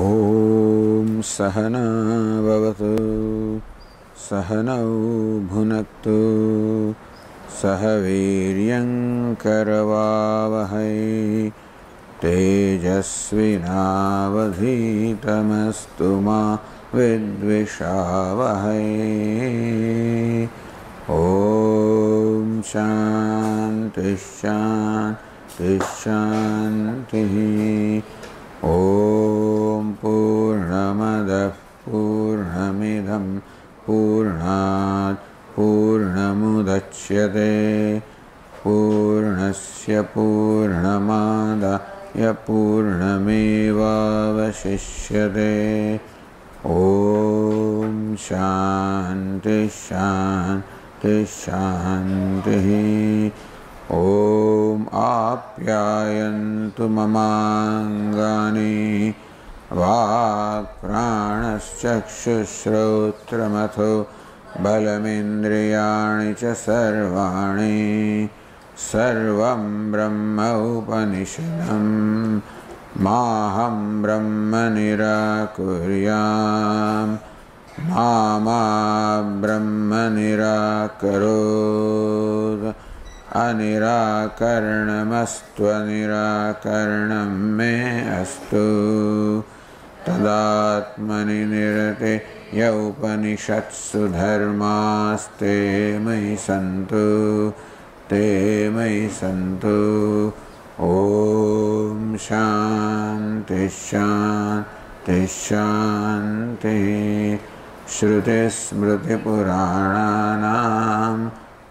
ॐ सहना भवतु सहनौ भुनक्तु सह वीर्यं करवावहै तेजस्विनावधीतमस्तु मा विद्विषावहै। ॐ शान्ति शान्ति शान्तिः। ॐ पूर्णमदः पूर्णमिदं पूर्णात् पूर्णमुदच्यते पूर्णस्य पूर्णमादाय पूर्णमेवावशिष्यते। ॐ शान्ति शान्ति शान्तिः। ॐ आप्यायन्तु ममाङ्गानि वाक्प्राणश्चक्षुश्रोत्रमथो बलमिन्द्रियाणि च सर्वाणि सर्वं ब्रह्म उपनिषदं माहं ब्रह्म निराकुर्याम् मा ब्रह्म निराकरोत्। अनिराकरणमस्त्वनिराकरणं मे अस्तु। तदात्मनि निरते य उपनिषत्सु धर्मास्ते मयि सन्तु ते मयि सन्तु। ॐ शान्ति शान्ति शान्तिः। श्रुतिस्मृतिपुराणानाम्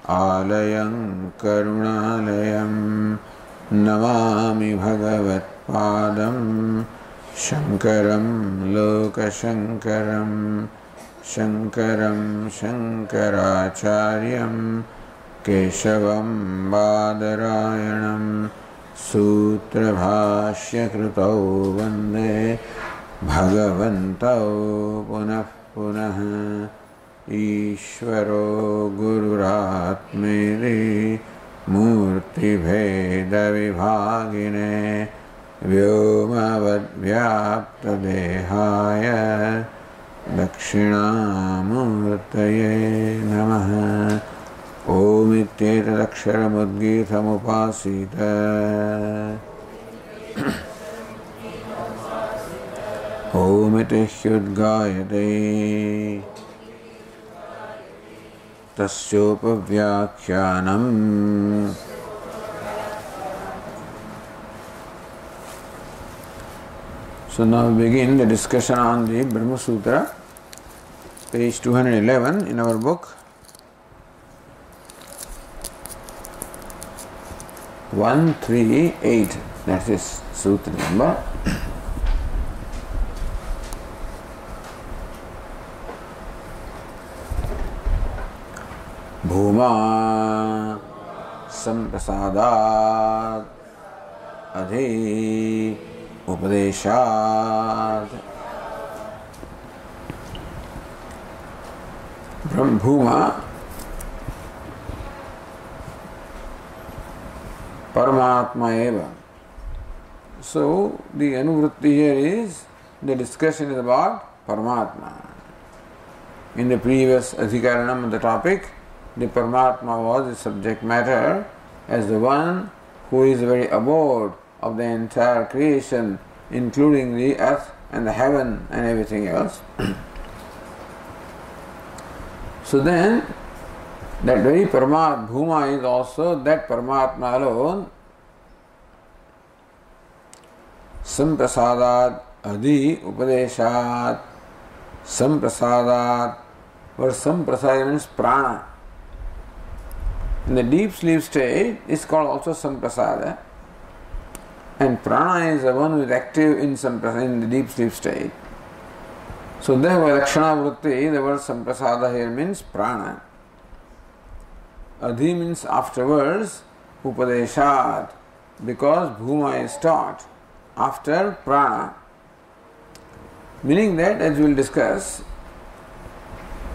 आलयं करुणालयं नमामि भगवत्पादं शङ्करं लोकशङ्करं शङ्करं शङ्कराचार्यं केशवं बादरायणं सूत्रभाष्यकृतौ वन्दे भगवन्तौ पुनः पुनः। ईश्वरो गुरुरात्मेति मूर्तिभेदविभागिने व्योमवद्व्याप्तदेहाय दक्षिणामूर्तये नमः। ओमित्येतदक्षरमुद्गीतमुपासीत ओमिति ह्युद्गायते तस्योपव्याख्यानम्। So now we begin the discussion on the Brahma Sutra, page 211 in our book. 138, that is Sutra number. भूमा संप्रसादात् अधि उपदेशात्। ब्रह्मभूमा परमात्मा एव। So the anuvritti here is, the discussion is about Paramatma. In the previous adhikaranam of the topic, the Paramatma was the subject matter as the one who is the very abode of the entire creation, including the earth and the heaven and everything else. So then, that very Paramatma, Bhuma, is also that Paramatma alone. Samprasadat adi upadeshat. Samprasadat, where samprasada means prana. In the deep sleep state is called also samprasada, and prana is the one who is active in samprasada, in the deep sleep state. So therefore lakshana vritti, the word samprasada here means prana. Adhi means afterwards, upadeshat, because bhuma is taught after prana. Meaning that, as we will discuss,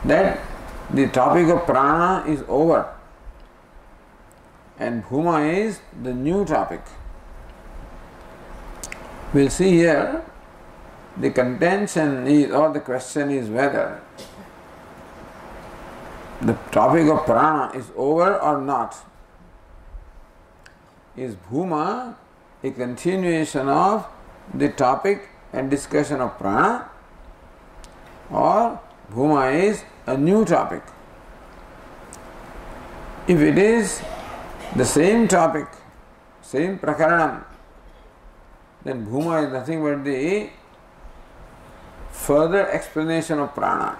that the topic of prana is over and bhuma is the new topic. We will see here the contention is, or the question is whether the topic of prana is over or not. Is bhuma a continuation of the topic and discussion of prana, or bhuma is a new topic? If it is the same topic, same prakaranam, then bhuma is nothing but the further explanation of prana.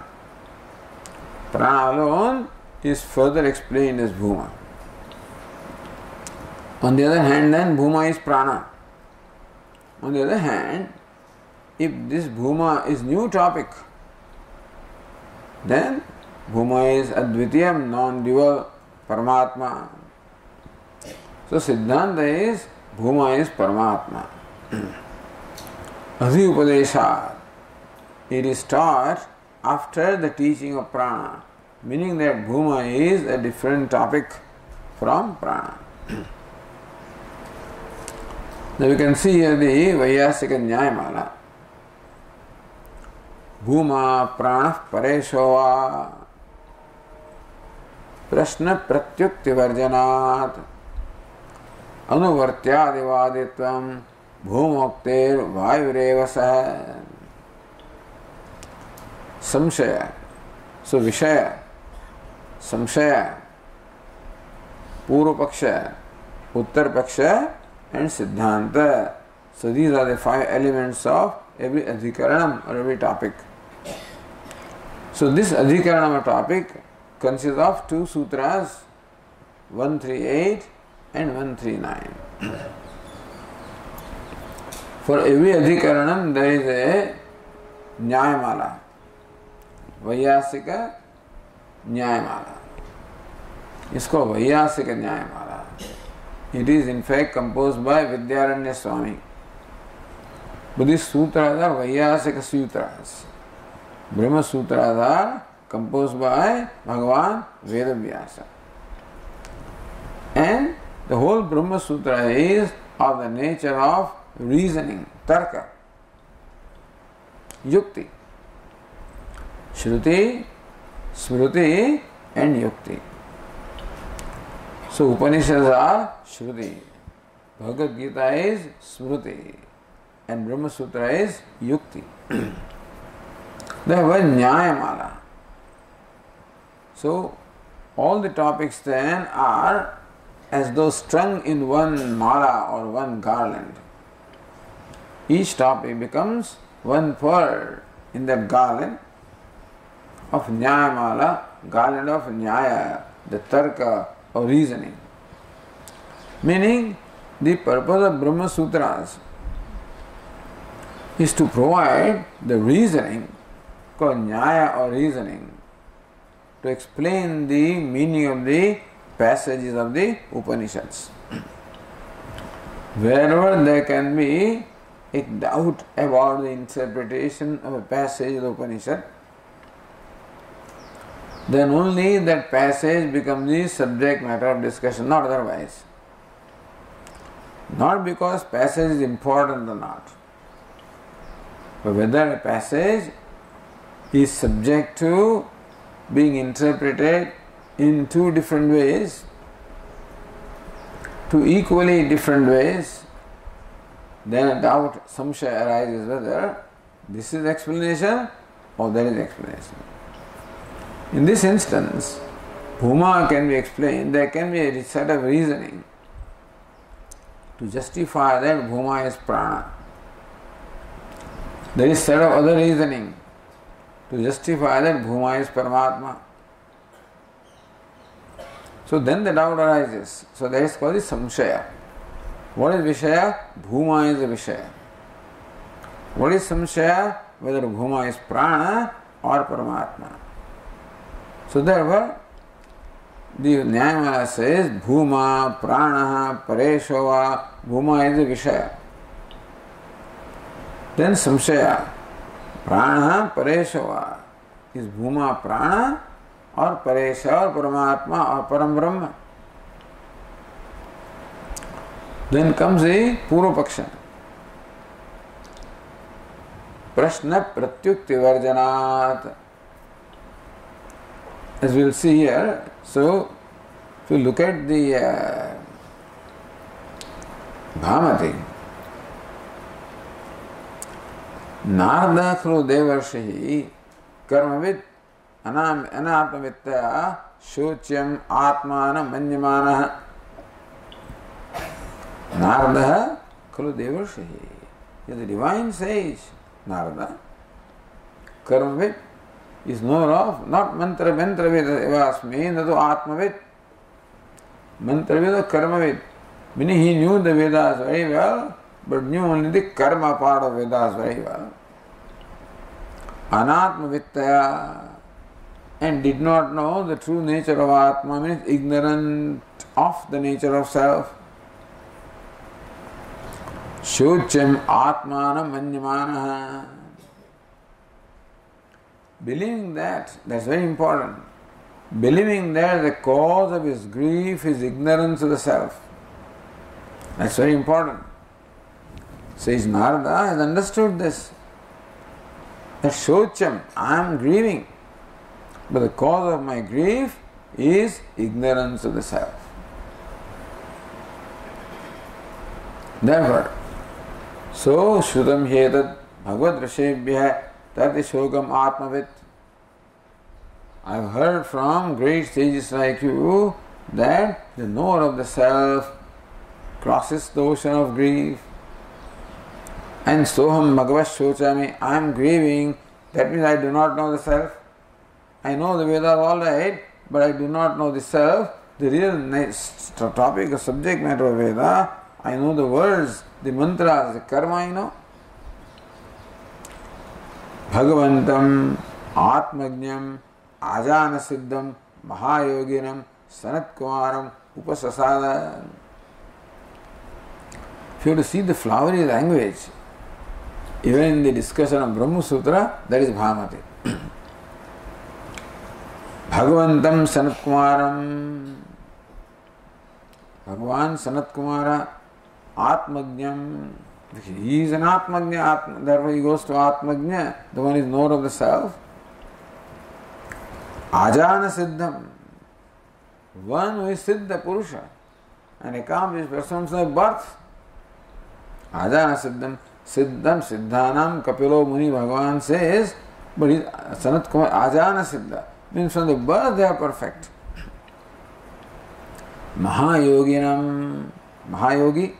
Prana alone is further explained as bhuma. On the other hand, then bhuma is prana. On the other hand, if this bhuma is new topic, then bhuma is advitiyam, non-dual, Paramatma. So Siddhanta is bhuma is Paramatma. Adhi Upadeshat. It is taught after the teaching of prana, meaning that bhuma is a different topic from prana. Now we can see here the Vaiyasika Nyayamala. Bhuma prana pareshova prashna pratyukti varjanat anuvartyadivaditvam bhumokter vayureva sah. Samshaya. So Vishaya, Samshaya, Purva Paksha, Uttar Paksha and Siddhanta. So these are the 5 elements of every adhikaranam or every topic. So this adhikaranam or topic consists of 2 sutras, 138 and 139. For every adhikaranam there is a Nyayamala. Vaiyasika Nyayamala. It's called Vaiyasika Nyayamala. It is in fact composed by Vidyaranya Swami. But these sutras are Vaiyasika sutras. Brahma sutras are composed by Bhagavan Vedavyasa. And the whole Brahma Sutra is of the nature of reasoning, tarka, yukti. Shruti, Smruti and Yukti. So Upanishads are Shruti, Bhagavad Gita is Smruti and Brahma Sutra is Yukti. They have a Nyayamala. So all the topics then are as though strung in one mala or one garland. Each topic becomes one pearl in that garland of Nyayamala, garland of Nyaya, the Tarka or reasoning. Meaning, the purpose of Brahma Sutras is to provide the reasoning called Nyaya or reasoning to explain the meaning of the passages of the Upanishads. Wherever there can be a doubt about the interpretation of a passage of the Upanishad, then only that passage becomes the subject matter of discussion, not otherwise. Not because passage is important or not, but whether a passage is subject to being interpreted in 2 different ways, 2 equally different ways, then a doubt, samshaya arises whether this is explanation or that is explanation. In this instance, bhuma can be explained, there can be a set of reasoning to justify that bhuma is prana. There is set of other reasoning to justify that bhuma is Paramatma. So then the doubt arises. So that is called the samshaya. What is Vishaya? Bhuma is the Vishaya. What is samshaya? Whether bhuma is prana or Paramatma. So therefore, the Nyayamala says bhuma, prana, pareshava, bhuma is the Vishaya. Then samshaya, prana, pareshava, is bhuma prana or paresha or Paramatma or Param Brahma. Then comes the Purva Paksha. Prashna pratyukti varjanat. As we will see here, so if you look at the Bhamati, Narada khlu devarshihi karmavid anatmavittaya shocyam atmana manyamana. Narada khlu devarshihi. He is the divine sage, Narada. Karmavid is known of not mantra evasmi, nadu atmavid. Mantravid or karmavid. Meaning he knew the Vedas very well, but knew only the karma part of Vedas very well. Anatmavittaya, and did not know the true nature of Atma, means ignorant of the nature of self. Shocham Atmana Manyamana. Believing that's very important. Believing that the cause of his grief is ignorance of the self. That's very important. Says Narada has understood this. That Shocham, I am grieving. But the cause of my grief is ignorance of the self. Therefore, so Shrutam Hetat Bhagavad Rishebhya Tati Shogam Atmavit. I have heard from great sages like you that the knower of the self crosses the ocean of grief. And Soham Bhagavad Shochami, I am grieving. That means I do not know the self. I know the Vedas all right, but I do not know the self, the real topic or subject matter of Veda. I know the words, the mantras, the karma I know. Bhagavantam Atmajnam Ajana Siddham Mahayoginam Sanat Kumaram Upasasada. If you have to see the flowery language, even in the discussion of Brahma Sutra, that is Bhamati. Bhagavantam Sanat Kumaram, Bhagavan Sanat Kumara Atmajnam. He is an Atmajna, therefore he goes to Atmajna, the one is knower of the self. Ajana Siddham, one who is Siddha Purusha, an accomplished person of birth. Ajana Siddham, Siddham Siddhanam Kapilo Muni Bhagavan says, but he, Sanat Kumar, Ajana Siddha, means from the birth they are perfect. Mahayoginam, Mahayogi,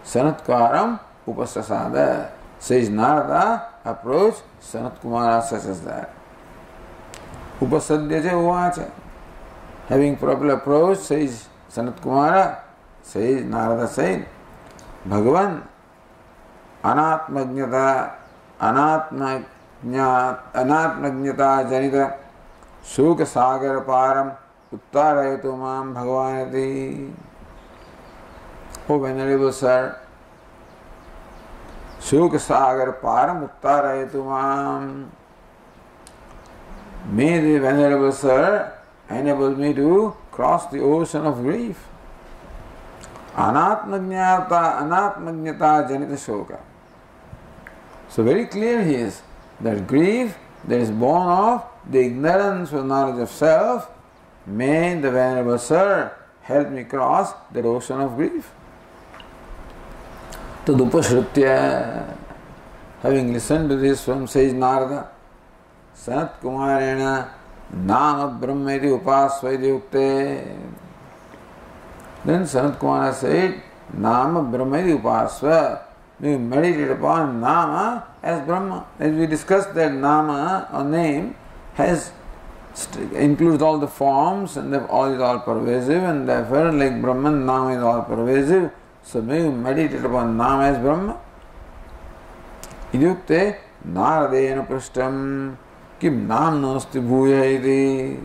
Sanatkaram Upasasada, says Narada, approach Sanat Kumara such as that. Upasadyaja Uvacha, having properly approached, says Sanat Kumara, says Narada said, Bhagavan Anatmajnata Janita Shuka Sagar Param Uttarayatu Mam Bhagavanati. O Venerable Sir, Shuka Sagar Param Uttarayatu Mam. May the Venerable Sir enable me to cross the ocean of grief. Anatmajnata Janita Shoka. So very clear he is that grief that is born of the ignorance or knowledge of self. May the Venerable Sir help me cross that ocean of grief. Tadupashrutya, having listened to this from sage Narada, Sanat Kumarena Nama Brahmeti Upasvaiti Ukte. Then Sanat Kumara said, Nama Brahmeti Upasva. We meditate upon Nama as Brahma. As we discussed that Nama or name includes all the forms and all is all pervasive, and therefore like Brahman, Nama is all pervasive. So may we meditate upon Nama as Brahma. Idyukte Naradena Prashtam Kim Nam Nosti Bhuya iti.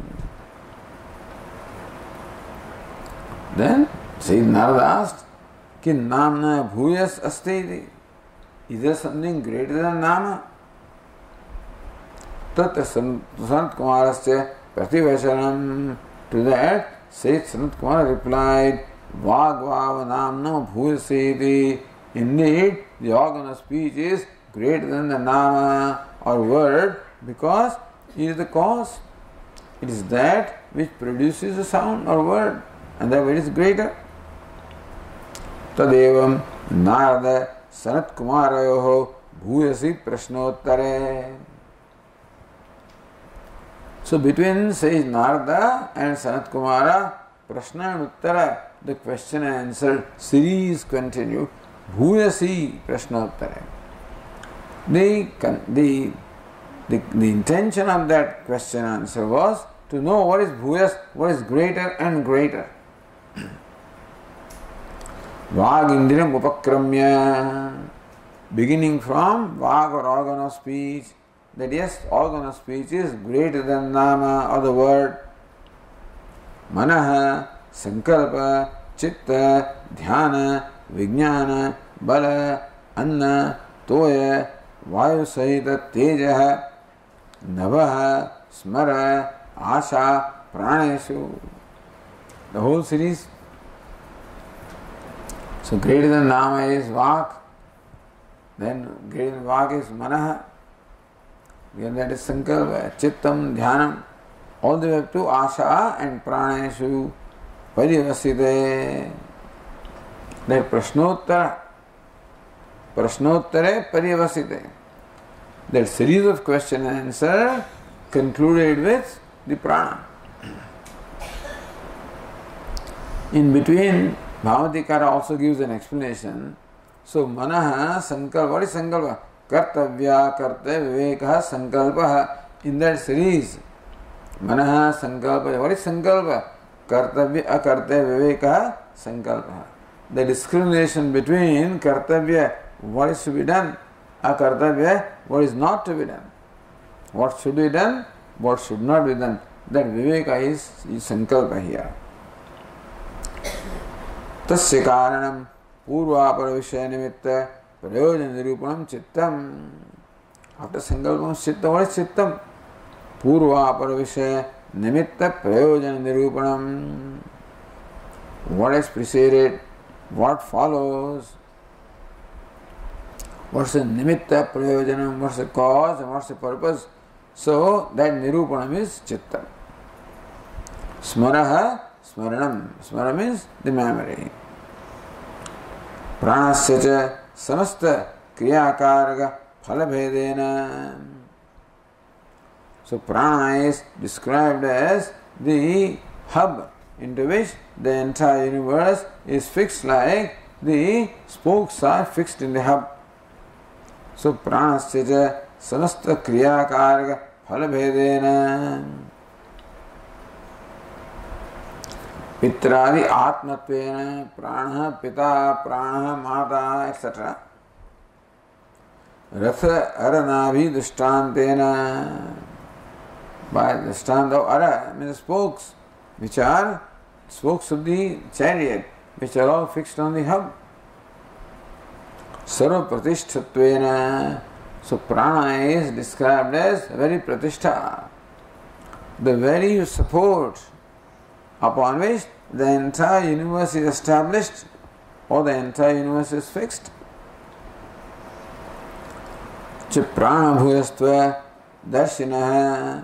Then Sayyid Narada asked, Ki Namna Bhuyas Asti. Is there something greater than Nama? Tatra Sant Kumarasya Prativashanam. To that, Sayyid Sant Kumar replied, Vagvava Namna Bhuyasi iti. Indeed, the organ of speech is greater than the nama or word because it is the cause. It is that which produces the sound or word, and that is greater. Tadevam Narada Sanat Kumarayoho Bhuyasi Prashnottare. So between says Narada and Sanat Kumara, Prashna and Uttara, the question and answer series continued. Bhuyasi Prashnottare. The intention of that question and answer was to know what is Bhuyas, what is greater and greater. Vag Indriyam Upakramya, beginning from Vag or organ of speech, that yes, organ of speech is greater than Nama or the word. Manaha, Sankalpa, Chitta, Dhyana, Vijnana, Bala, Anna, Toya, Vayu Sahita, Tejaha, Navaha, Smara, Asha, Praneshu. The whole series. So greater than Nama is Vak, then greater than Vak is Manaha, then that is Sankalpa, Chittam, Dhyanam, all the way up to Asha and Praneshu, Parivasite. That Prashnottara, Prashnottare Parivasite. That series of question and answer concluded with the prana. In between, Bhavatikara also gives an explanation. So, Manaha, Sankalpa, what is Sankalpa? Kartavya, Kartavya, Vivekaha, Sankalpaha. In that series, Manaha, Sankalpa, what is Sankalpa? Kartavya, Akartavya, Vivekaha, Sankalpaha. The discrimination between Kartavya, what is to be done, Akartavya, what is not to be done. What should be done, what should not be done. That Viveka is Sankalpa here. Tasya karanam purvapara vishaya nimitta prayojan nirupanam chittam. After Sankalpam chitta, what is chittam? Purvapara vishaya nimitta prayojan nirupanam. What has preceded, what follows, what's the nimitta prayojanam, what's the cause and what's the purpose. So that nirupanam is chitta. Smaraha, smaranam. Smara means the memory. Pranasya cha samasta kriyakarga phalabhedena. So prana is described as the hub into which the entire universe is fixed, like the spokes are fixed in the hub. So pranasya cha samasta kriyakarga phalabhedena. Pitradi atmatvena, prana, pita, prana, mata, etc. Ratha aranabhi drishtantena. By the stand of ara means spokes, which are spokes of the chariot, which are all fixed on the hub. Sarva pratishtatvena. So prana is described as very pratishtha, the very support upon which the entire universe is established or the entire universe is fixed. Cha prana bhuyastva darshinaha.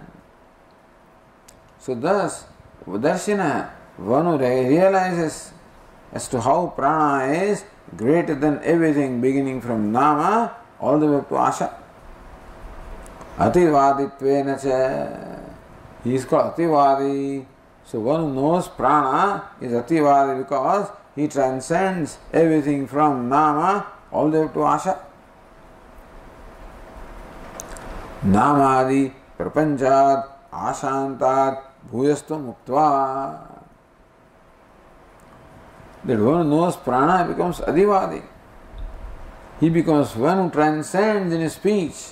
So thus, darshinaha, one who realizes as to how prana is greater than everything, beginning from nama all the way to asha. Ativaditvena cha. He is called Ativadi. So one who knows prana is Ativadi because he transcends everything from nama all the way to asha. Namadi prapanchad ashantat bhuyastu muktva. That one who knows prana becomes Adivadi. He becomes one who transcends in his speech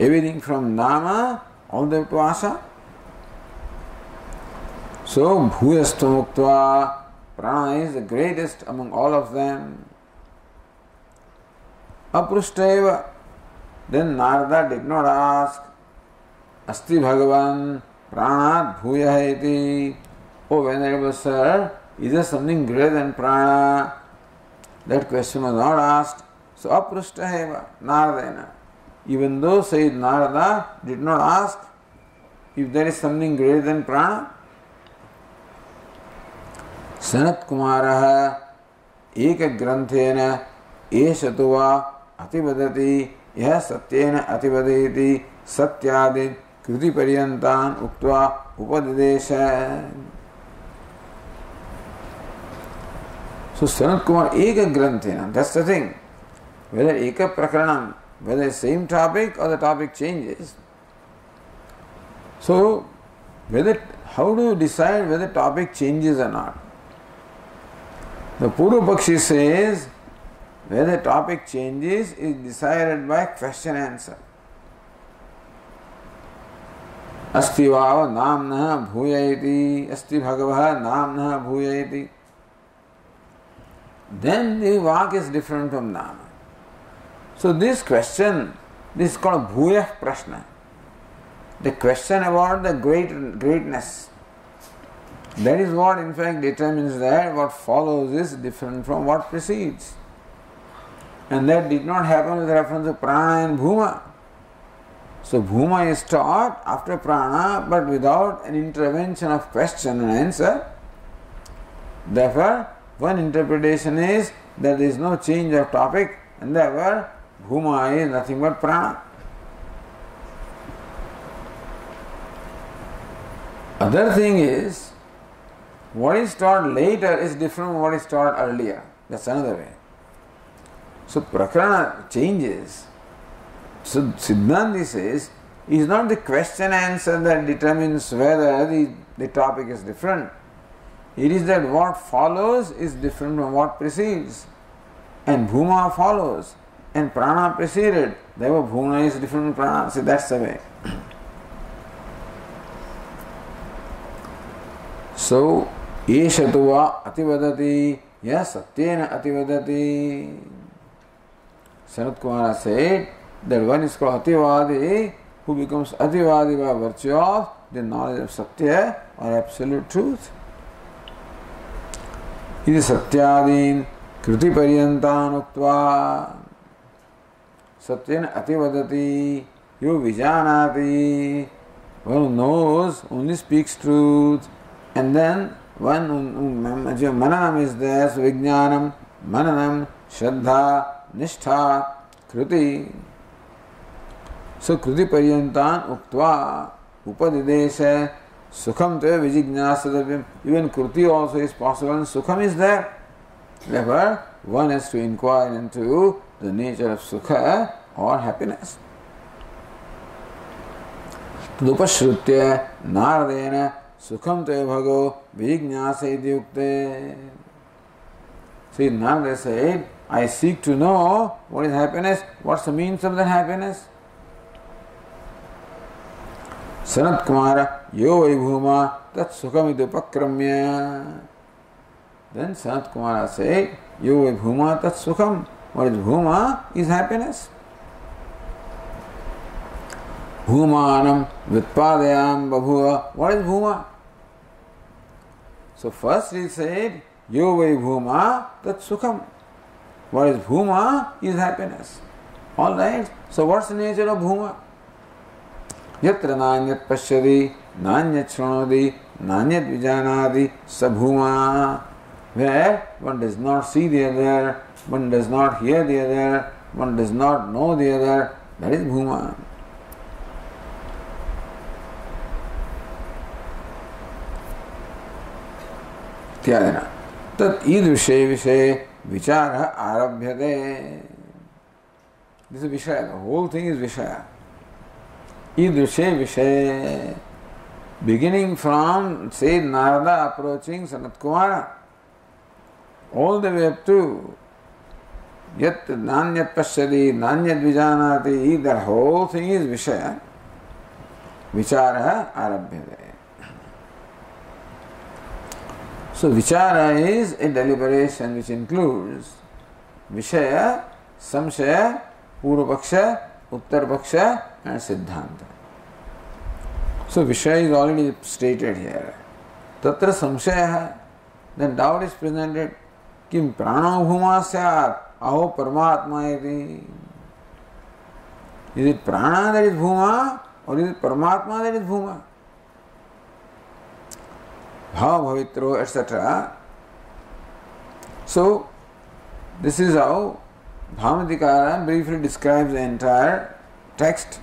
everything from nama all the way to asha. So, Bhuyastu Muktva, prana is the greatest among all of them. Aprushteva, then Narada did not ask, Asti Bhagavan, Pranat Bhuyaha iti. Oh, Venerable Sir, is there something greater than prana? That question was not asked. So aprushta eva Naradena. Even though Sayyid Narada did not ask if there is something greater than prana. Sanat Kumaraha Eka Granthena Eshatuva Atibadati Yah Satyena Atibadati Satyadin Kriti Pariyantan Uktva Upadidesha. So Sanat Kumar Eka Granthena, that's the thing. Whether Eka Prakaranam, whether same topic or the topic changes. So, how do you decide whether topic changes or not? The Purva Pakshi says whether topic changes is decided by question answer. Asti vava namnah bhuyayati, asti bhagavah namnah bhuyayati. Then the vak is different from nama. So this question, this is called bhuyah prashna. The question about the greatness. That is what in fact determines that what follows is different from what precedes. And that did not happen with reference to prana and bhuma. So bhuma is taught after prana but without an intervention of question and answer. Therefore, one interpretation is that there is no change of topic and therefore bhuma is nothing but prana. Other thing is, what is taught later is different from what is taught earlier. That's another way. So prakarana changes. So Siddhanti says, it is not the question answer that determines whether the topic is different. It is that what follows is different from what precedes. And bhuma follows. And prana preceded. Therefore bhuma is different from prana. So that's the way. So, Eshatuva Ativadati, yes, Satyena Ativadati. Sanat Kumara said that one is called Ativadi, who becomes Ativadi by virtue of the knowledge of Satya or absolute truth. It is Satyadin Kriti Pariyantan Uktva. Satyena Ativadati, you Vijanati. One who knows only speaks truth. And then one mananam is there, so vijnanam, mananam, shraddha, nishtha, kruti. So kruti paryantan uktva, upadidesha, sukham te vijignasadavim. Even kruti also is possible and sukham is there. Therefore, one has to inquire into the nature of sukha or happiness. Tadupashrutya naradena Sukham te bhago vijnasa idyukte. See, Narada said, I seek to know what is happiness, what's the means of that happiness. Sanat Kumara, yo vaibhuma, tat sukham idupakramya. Then Sanat Kumara said, yo vaibhuma, tat sukham. What is bhuma? Is happiness. Bhumanam vitpadayam babhuva. What is bhuma? So first he said, yo vai bhuma tat sukham. What is bhuma? Is happiness. Alright, so what's the nature of bhuma? Yatra nanyat pashyadi, nanyat shranodi, nanyat vijanadi, sa bhuma. Where one does not see the other, one does not hear the other, one does not know the other, that is bhuma. Tyadena. Tat idushe vishe vichara arabhyate. This is Vishaya. The whole thing is Vishaya. Idushe vishe. Beginning from, say, Narada approaching Sanat Kumara, all the way up to Yat Nanyat Pashyadi, Nanyat Vijanati, the whole thing is Vishaya. Vichara arabhyate. So Vichara is a deliberation which includes Vishaya, Samshaya, Purvapaksha, Uttarpaksha and Siddhanta. So Vishaya is already stated here. Tatra Samshaya, then doubt is presented. Kim prano bhuma syat? aho Paramatma iti. Is it prana that is bhuma or is it Paramatma that is bhuma? Bhava bhavitro, etc. So, this is how Bhamatikara briefly describes the entire text.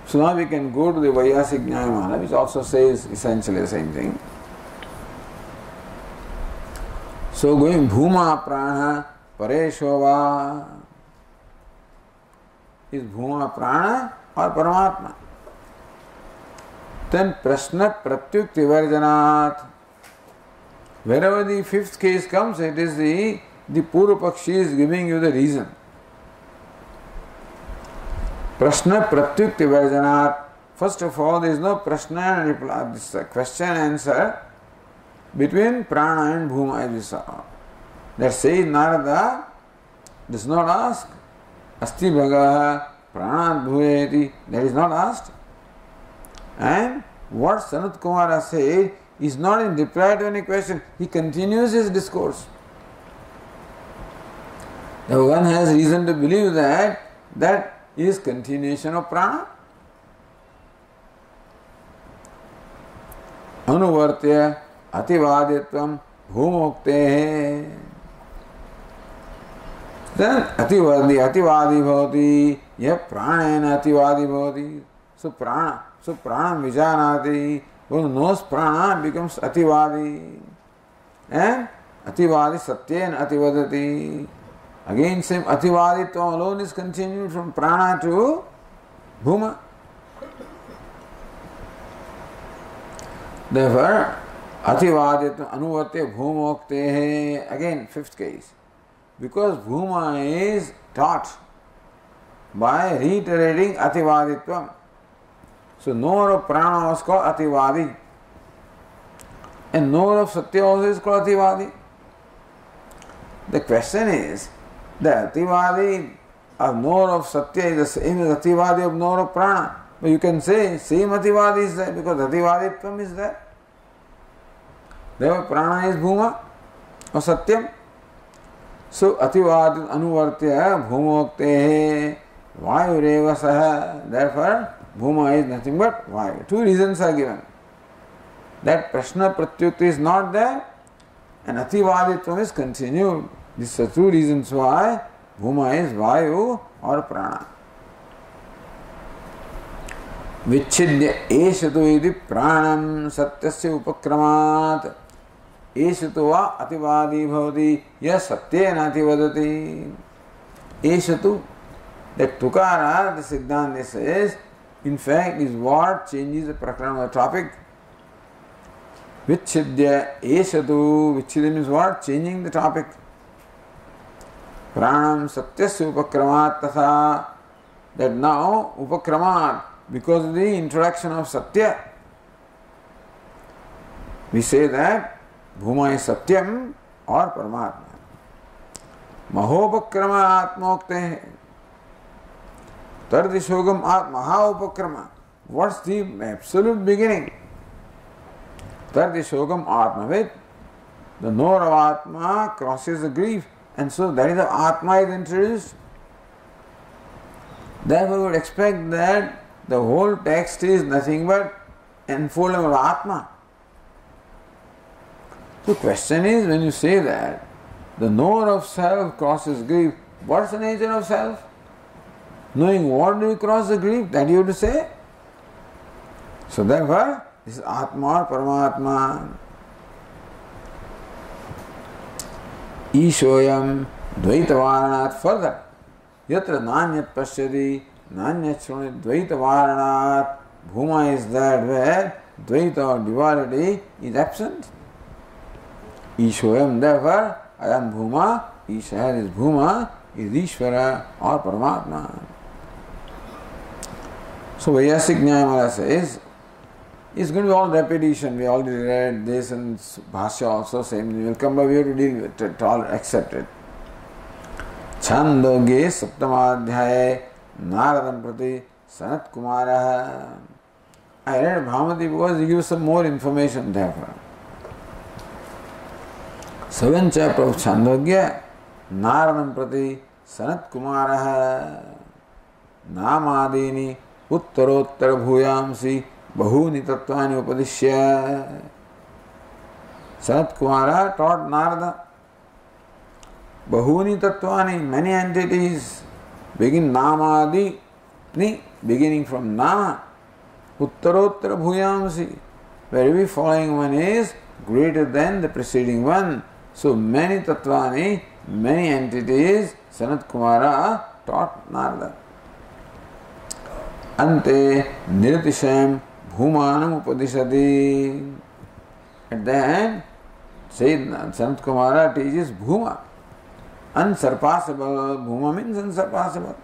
So now we can go to the Vaiyasik Nyayamala, which also says essentially the same thing. So going Bhuma Prana Pareshova. Is Bhuma Prana or Paramatma? Then Prashna Pratyukti Varjanat. Wherever the fifth case comes, it is the Purva Pakshi is giving you the reason. Prashna Pratyukti Varjanat. First of all, there is no Prashna and reply. This is a question answer between Prana and Bhuma, as we saw. That says Narada does not ask Asti Bhagaha Pranat Bhuyeti. That is not asked. And what Sanat Kumara said is not in reply to any question. He continues his discourse. Now one has reason to believe that is continuation of prana. Anuvartya ativaditvam bhumoktehe. Then ativadi bhavati, yeh pranena ativadi bhavati. So prana vijanati. Who knows prana becomes ativadi. And ativadi satyena ativadati. Again same ativaditvam alone is continued from prana to bhuma. Therefore, ativaditvam anuvartya bhumoktehe. Again, fifth case. Because bhuma is taught by reiterating ativaditvam. So knower of prana was called ativadi. And knower of satya also is called ativadi. The question is, the ativadi of knower of satya is the same as ativadi of knower of prana. But you can say same ativadi is there because ativaditvam is there. Therefore prana is bhuma or satyam. So ativadi anuvartya bhumoktehe vayureva saha. Therefore bhuma is nothing but vayu. Two reasons are given. That prashna pratyukti is not there and ativaditvam is continued. These are two reasons why bhuma is vayu or prana. Vichidya eshatu iti pranam satyasya upakramat. Eshatu va ativadi bhavati ya satyena ativadati. Eshatu, that Tukara, the Siddhanta says, in fact is what changes the prakarana of the topic. Vichidya eshatu. Vichidya means what? Changing the topic. Pranam satyasya upakramat tatha. That now upakramat, because of the introduction of satya, we say that bhuma is satyam or paramatma. Mahopakrama atmokte. Tardishogam atmaha upakrama. What's the absolute beginning? Tardishogam atmavid. The knower of atma crosses the grief, and so that is how atma is introduced. Therefore we would expect that the whole text is nothing but unfolding of atma. So the question is, when you say that the knower of self crosses grief, what's the nature of self? Knowing what do you cross the grief, that you have to say. So therefore, this is Atma or Paramatma. Ishoyam Dvaitavaranath. Further, Yatra Nanyat Pashyati Nanyat Shrunit Dvaitavaranath. Bhuma is that where Dvaita or duality is absent. Ishoyam, therefore, Ayam Bhuma, Isha is Bhuma, is Ishvara or Paramatma. So Vaiyasik Nyayamala says, it's going to be all repetition. We already read this and Bhashya also same. We will come back, we have to deal with it, all accept it. Chandogye Saptamadhyaye Naradam Prati Sanat Kumara. I read Bhamati because he gives some more information therefore. Seventh chapter of Chandogya, नारदं प्रति सनत्कुमारः नामादीनि उत्तरोत्तर भूयांसि बहूनि तत्त्वानि उपदिश्य. Sanat Kumara taught Narada Bahuni Tattvani, many entities, begin Namadi, beginning from Nama, Uttarottara Bhuyamsi, where every following one is greater than the preceding one. So many Tattvani, many entities, Sanat Kumara taught Narada. Ante Nirtisham Bhumanam Upadishati. At the end, Sanat Kumara teaches Bhuma, unsurpassable. Bhuma means unsurpassable.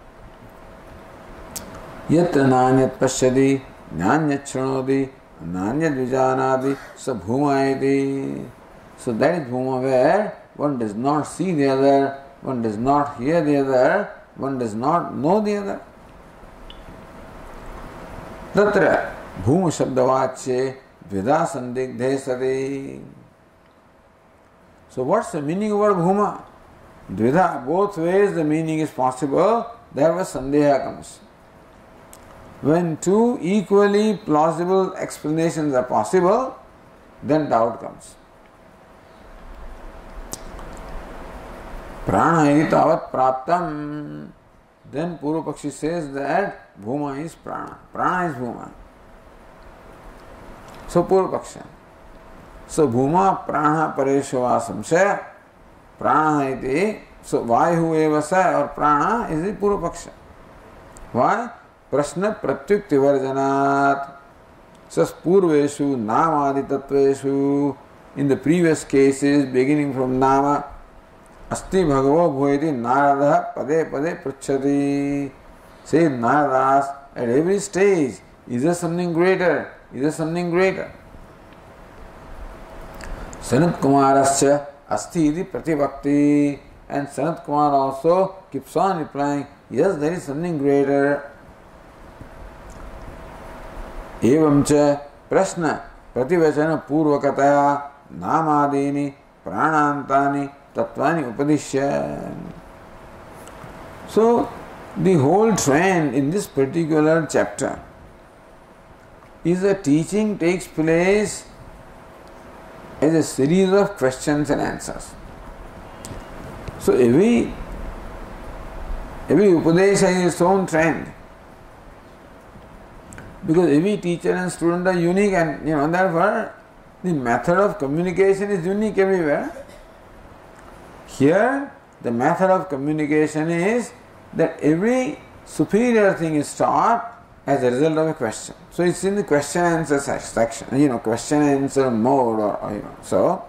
Yatra nanyat pashyati, nanyat shranoti, nanyat vijanati, sa Bhuma iti. So that is Bhuma, where one does not see the other, one does not hear the other, one does not know the other. Tatra Bhuma Shabdavachye Vida Sandigdhe Sati. So what's the meaning of word Bhuma? Dvida, both ways the meaning is possible, there was Sandeha comes. When two equally plausible explanations are possible, then doubt comes. Prana itavat praptam. Then Purva Pakshi says that Bhuma is Prana. Prana is Bhuma. So Purva Paksha. So Bhuma Prana Pareshava Samshaya. Prana iti. So Vayu eva sa or Prana is the Purva Paksha. Why? Prashna Pratyukti Varjanat. Sas Purveshu Namadi Tattveshu. In the previous cases, beginning from Nama, Asti Bhagavo Bhoiti Narada Pade Pade Pruchati. Say Naradas at every stage, is there something greater? Is there something greater? Sanat Kumarasya Asti iti Pratibhakti. And Sanat Kumar also keeps on replying, yes, there is something greater. Evam cha prashna prativachana purvakataya namadini pranantani tattvani upadishya. So, the whole trend in this particular chapter is that teaching takes place as a series of questions and answers. So every Upadesha has its own trend. Because every teacher and student are unique, and therefore the method of communication is unique everywhere. Here the method of communication is that every superior thing is taught as a result of a question. So it's in the question answer section, question answer mode or so.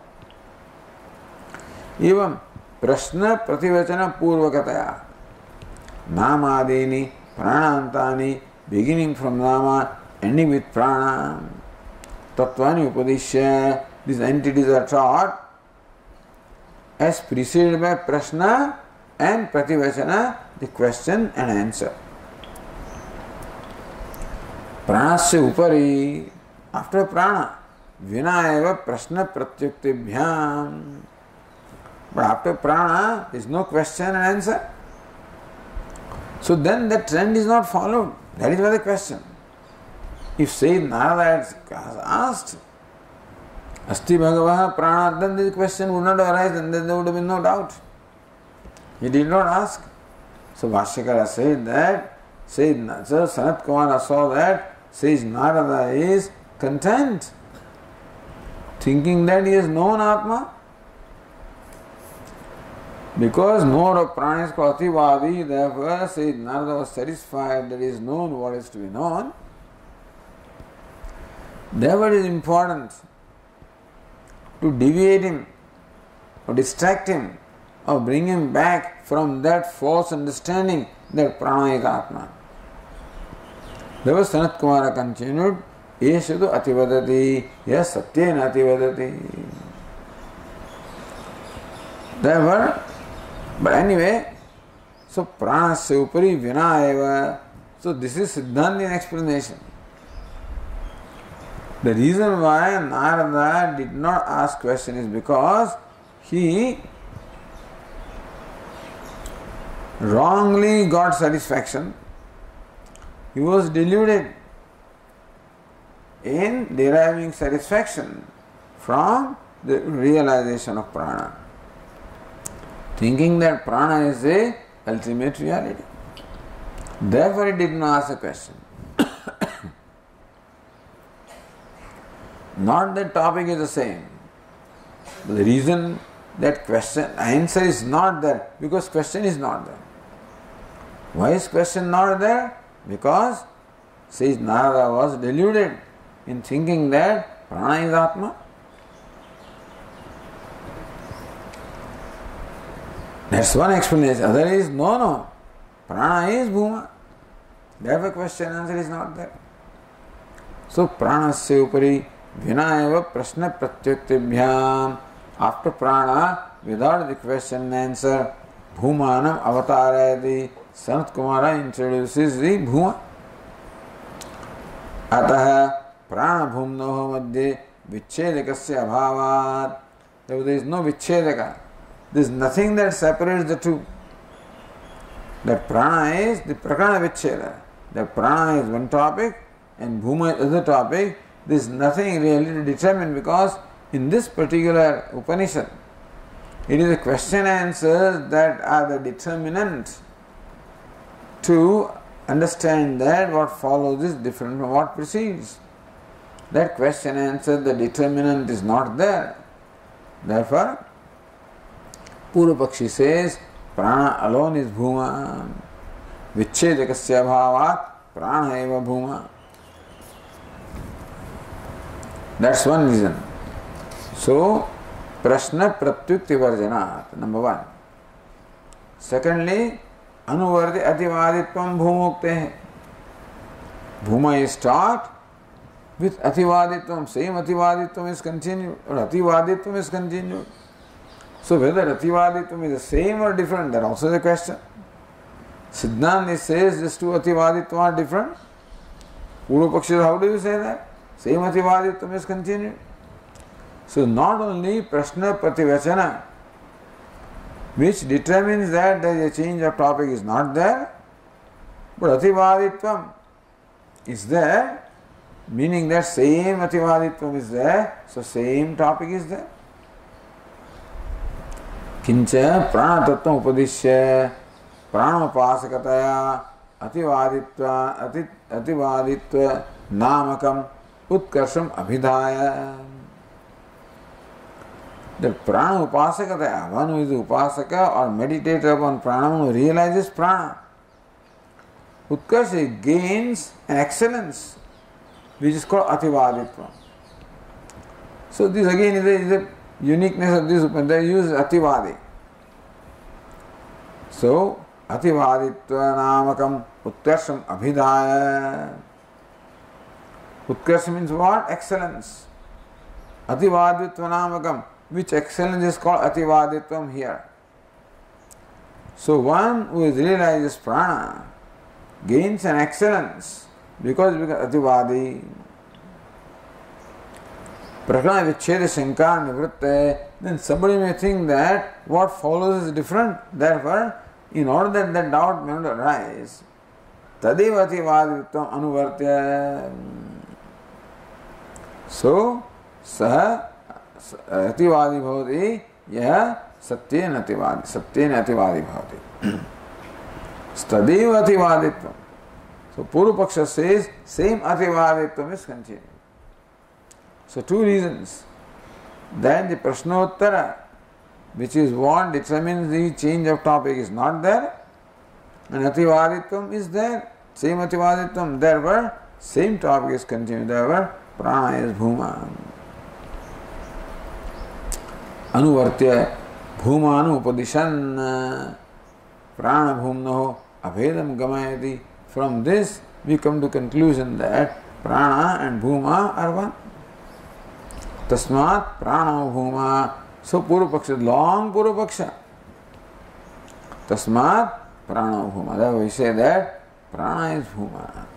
Even Prashna Prativachana Purvakataya Namadini Pranantani, beginning from Nama, ending with Prana, Tattvani Upadishya. These entities are taught as preceded by Prashna and Prativachana, the question and answer. Pranasya upari, after Prana, Vinayava Prashna Pratyuktibhyam. But after Prana, there is no question and answer. So then the trend is not followed. That is why the question. If say Narada has asked, Asti Bhagavaha Prana, then the question would not arise and then there would have been no doubt. He did not ask. So Bhashyakara said that, so Sanat Kumara saw that, says Narada is content, thinking that he has known Atma. Because knower of Prana is called Ativadi, therefore says Narada was satisfied that he has known what is to be known. Therefore it is important to deviate him or distract him or bring him back from that false understanding that Prana is Atma. Therefore Sanat Kumara continued, Yeshadu Ativadati, yes Satyena Ativadati. Therefore, but anyway, so Pranasya upari Vinayava. So this is Siddhantin explanation. The reason why Narada did not ask question is because he wrongly got satisfaction. He was deluded in deriving satisfaction from the realization of prana, thinking that prana is the ultimate reality. Therefore, he did not ask a question. Not that topic is the same. But the reason that question answer is not there, because question is not there. Why is question not there? Because, says Narada, was deluded in thinking that prana is Atma. That's one explanation. Other is no. Prana is Bhuma. Therefore question answer is not there. So pranasya upari vina eva prashna pratyuktibhyam. After prana, without the question and answer, bhumanam avatarayati. Sanat Kumara introduces the Bhuma. Ataha prana bhumnoho madhye vichedakasya abhavat. There is no vichedaka. There is nothing that separates the two. That prana is the prakana vicheda. That prana is one topic and bhuma is other topic. There is nothing really to determine, because in this particular Upanishad, it is the question answers that are the determinant to understand that what follows is different from what precedes. That question answer, the determinant is not there. Therefore, Purva Pakshi says, prana alone is bhuma. Vichedakasya bhavat prana eva bhuma. That's one reason. So, prashna pratyukti varjanat, number one. Secondly, anuvarti ativaditvam bhumukte. Bhuma is taught with ativaditvam. Same ativaditvam is continued, or ativaditvam is continued. So whether ativaditvam is the same or different, that also is a question. Siddhanta says these two ativaditvam are different. Purva Pakshi, how do you say that? Same ativaditvam is continued. So not only prashna prativachana, which determines that there is a change of topic, is not there, but ativaditvam is there, meaning that same ativaditvam is there, so same topic is there. Kincha prana tattvam upadishya pranopasakataya ativaditva namakam utkarsham abhidaya. The prana upasakataya, one who is upasaka or meditator upon prana, who realizes prana, utkarsha gains an excellence which is called ativaditva. So this again is a uniqueness of this Upanishad. They use ativadi. So ativaditva namakam utkarsham abhidaya. Utkarsha means what? Excellence. Ativaditva namakam. Which excellence is called ativaditvam here. So one who is realizes prana gains an excellence because ativadi. Prakana vicheda shankar nivritte, then somebody may think that what follows is different. Therefore, in order that that doubt may not arise, tadeva ativaditvam anuvartya. So, saha ativadi bhavati, yah satyena ativadi bhavati. Tadeva ativaditvam. So, Purva Paksha says, same ativaditvam is continued. So, two reasons. That the Prashnottara, which is what determines the change of topic, is not there, and ativaditvam is there, same ativaditvam, therefore, same topic is continued, therefore, prana is bhuma. Anuvartya bhumanu upadishan prana bhumnoho abhedam gamayati. From this, we come to conclusion that prana and bhuma are one. Tasmat prana bhuma. So Purva Paksha, long Purva Paksha. Tasmat prana bhuma. Therefore we say that prana is bhuma.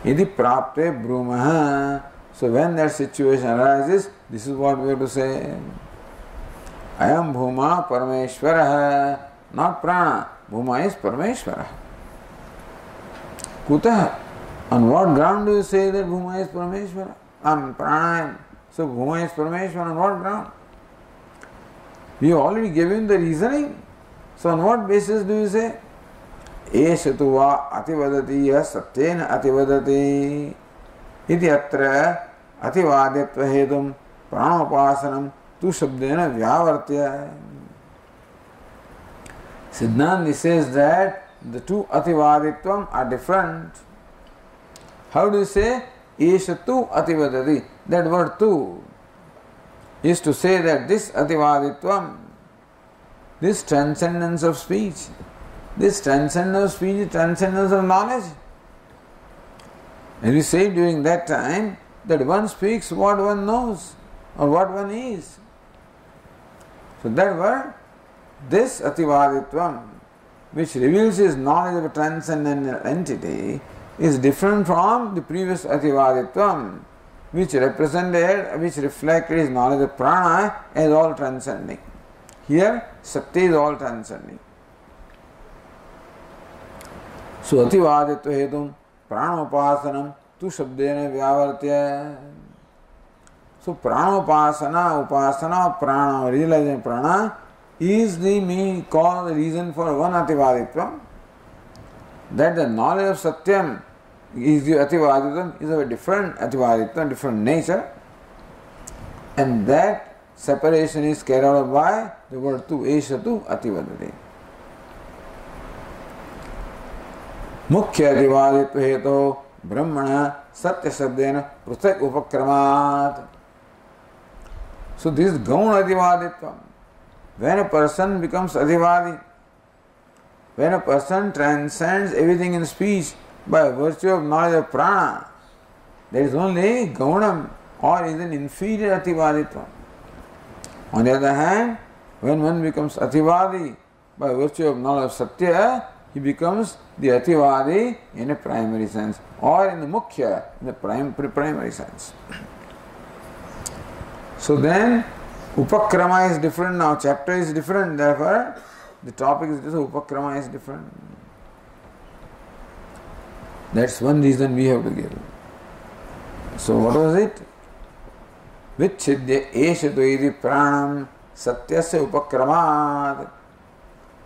Idi prapte bruma. So when that situation arises, this is what we have to say. Ayam bhuma parameshwara. not prana. Bhuma is Parameshvara. Kutah? On what ground do you say that Bhuma is Parameshvara? Prana. So Bhuma is Parameshvara on what ground? We have already given the reasoning. So on what basis do you say? Esha va ativadati ya satyena ativadati iti atra ativadetva hedum pranopasanam tu shabdena vyavartya. Siddhanti says that the two ativaditvam are different. How do you say? Esha tu ativadati. That word tu is to say that this ativaditvam, this transcendence of speech, this transcendence of speech is transcendence of knowledge. And we say during that time that one speaks what one knows or what one is. So that word, this ativaditvam, which reveals his knowledge of a transcendental entity, is different from the previous ativaditvam, which reflected his knowledge of prana as all transcending. Here, Satya is all transcending. So, ativaditva hedum pranopasanam tu shabdena vyavartya. So, pranopasana, upasana, prana, realizing prana is the main cause, the reason for one ativaditva. That the knowledge of Satyam is the ativaditvam, is of a different ativaditvam, different nature, and that separation is carried out by the word tu, esha tu ativadati. Mukhya ativaditva heto brahmana satya shabdena pruthak upakramat. So this is gauna ativaditvam. When a person becomes adivadi, when a person transcends everything in speech by virtue of knowledge of prana, there is only gaunam, or is an inferior ativaditvam. On the other hand, when one becomes ativadi by virtue of knowledge of satya, he becomes the ativadi in a primary sense, or in the mukhya, in the primary sense. So then, upakrama is different now, chapter is different, therefore the topic is different, upakrama is different. That's one reason we have to give. So what was it? Vichidya eshatu iti pranam satyasya upakramat.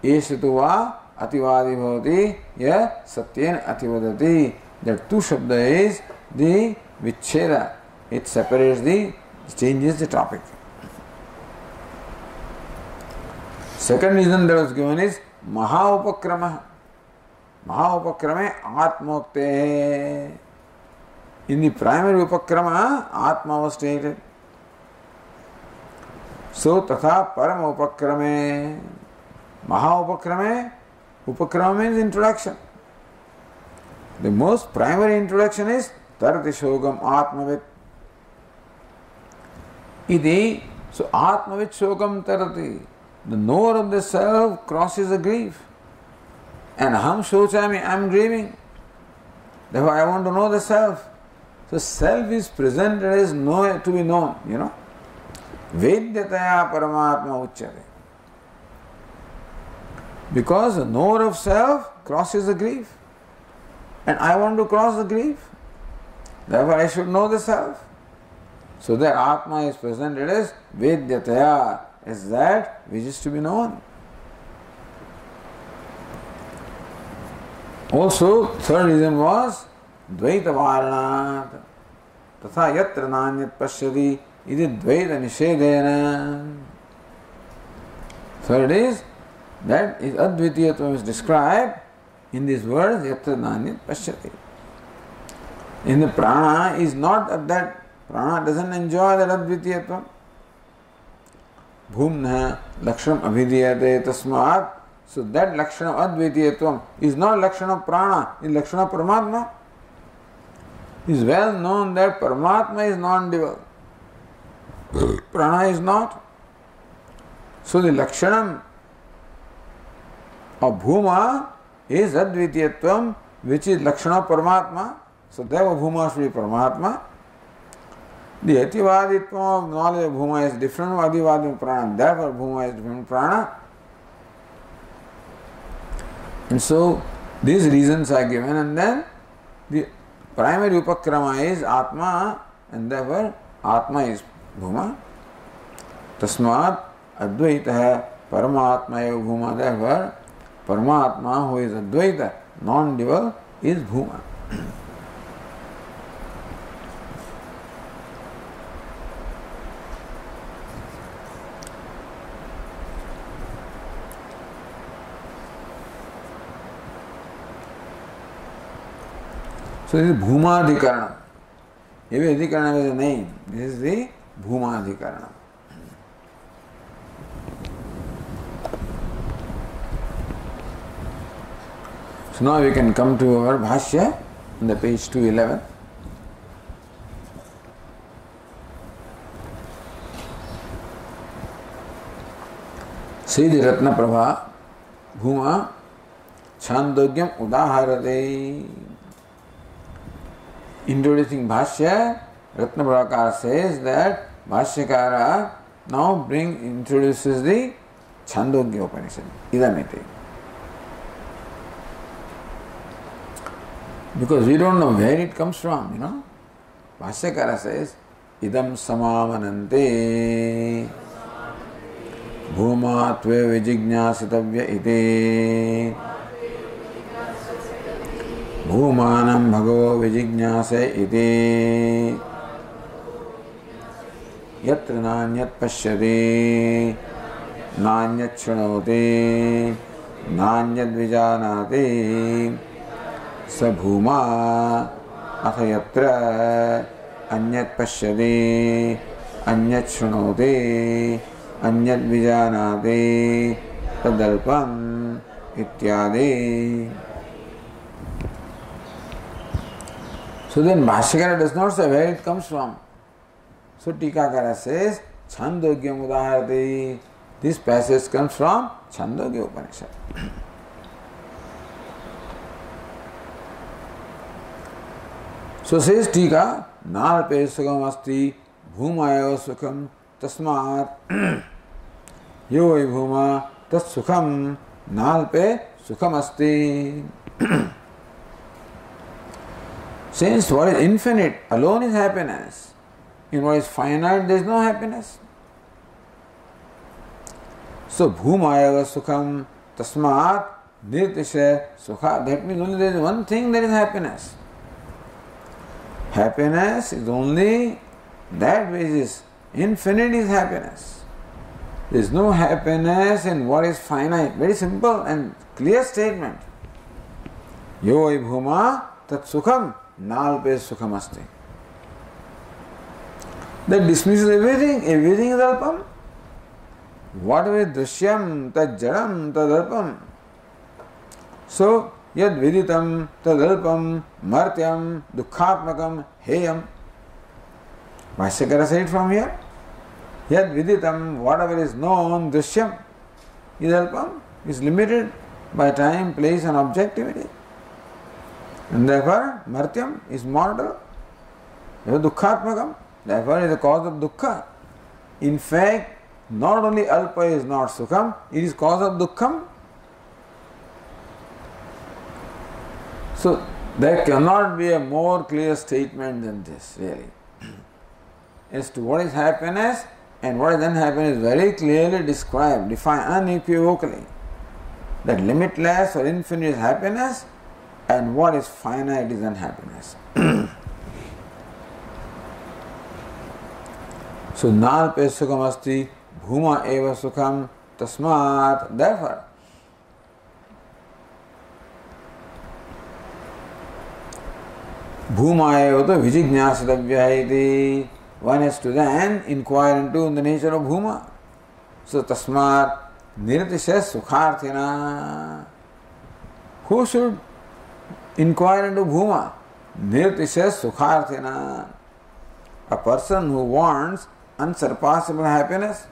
Eshatu va ativadi bhavati ya satyena ativadati. That tu shabda is the vicheda. It separates changes the topic. Second reason that was given is Mahaupakrama. Mahaupakrame Atmokte. In the primary Upakrama, Atma was stated. So, Tatha Parama Upakrame. Mahaupakrame, Upakrama means introduction. The most primary introduction is Tarati Shogam Atmavit. Iti. So, Atmavit Shogam Tarati. The knower of the self crosses a grief. And aham shochami, I am grieving. Therefore, I want to know the self. So, self is presented as to be known, Vedyataya Paramatma Uchyate. Because the knower of self crosses the grief. And I want to cross the grief. Therefore, I should know the self. So, that Atma is presented as Vedyataya, as that which is to be known. Also, third reason was Dvaita Varanat. Tatha yatra nanyat pashyati iti Dvaita nishedena. Third is that is Advitiyatvam is described in these words yatra nanyat pashyati. In the prana is not of that. Prana doesn't enjoy that Advitiyatvam. Bhumna lakshanam abhidiyate tasmat. So that lakshana advaitiyatvam is not lakshana of prana, is lakshana of Paramatma. It is well known that Paramatma is non-dual. Prana is not. So the lakshanam of Bhuma is advaitiyatvam, which is lakshana of Paramatma. So therefore Bhuma should be Paramatma. The ativaditvam of knowledge of Bhuma is different from adivaditvam of prana. Therefore Bhuma is different from prana. And so these reasons are given, and then the primary upakrama is Atma, and therefore Atma is Bhuma. Tasmat Advaita Paramatma eva Bhuma. Therefore Paramatma, who is Advaita, non-dual, is Bhuma. So this is Bhumadhikarana. Every Adhikarana is a name. This is the Bhumadhikarana. So now we can come to our Bhashya on the page 211. Siddhi Ratna Prabha Bhuma Chandogyam Udaharate. Introducing Bhashya, Ratna Prabhakara says that Bhashyakara now introduces the Chandogya Upanishad, Idamiti. Because we don't know where it comes from, Bhashyakara says, Idam Samamanante Bhuma Tve Vijijñāsitavya ite Bhumanam Bhagavo Vijijñāse iti Yatra Nanyat Pashyati Nanyat Shrunoti Nanyat Vijanati Sa Bhuma Atha Yatra Anyat Pashyati Anyat Shrunoti Anyat Vijanati Tadalpam Ityadi. So then Bhashyakara does not say where it comes from. So Tikakara says, Chandogyam Udaharati. This passage comes from Chandogya Upanishad. So says Tika, Nalpe Sukham Asti, Bhumaya Sukham, Tasmat, Yo Bhuma, Tat Sukham, Nalpe Sukham Asti. Since what is infinite alone is happiness, in what is finite there is no happiness. So Bhumaya Sukham Tasmat Nirtisha Sukha. That means only there is one thing, that is happiness. Happiness is only that which is infinite is happiness. There is no happiness in what is finite. Very simple and clear statement. Yo Bhuma Tat Sukham Nalpe Sukhamasti. That dismisses everything. Everything is alpam. Whatever is drishyam, tad jadam, tad alpam. So, yad viditam, tad alpam, martyam, dukkhatmakam, heyam. Bhashyakara said from here. Yad viditam, whatever is known, drishyam, is alpam, is limited by time, place and objectivity. And therefore, martyam is mortal. Therefore, dukkhatmakam. Therefore, it is the cause of dukkha. In fact, not only alpa is not sukham, it is cause of dukkham. So, there cannot be a more clear statement than this, really. As to what is happiness and what is unhappiness is very clearly described, defined unequivocally. That limitless or infinite is happiness, and what is finite is unhappiness. So, Nalpe Sukham Asti, Bhuma Eva Sukham, Tasmat, therefore, Bhuma Eva to Vijijñāsitavya iti. One has to then inquire into the nature of Bhuma. So, Tasmat, Nirtisha Sukharthina. Who should inquire into Bhuma? Nirtisha Sukharthina. A person who wants unsurpassable happiness.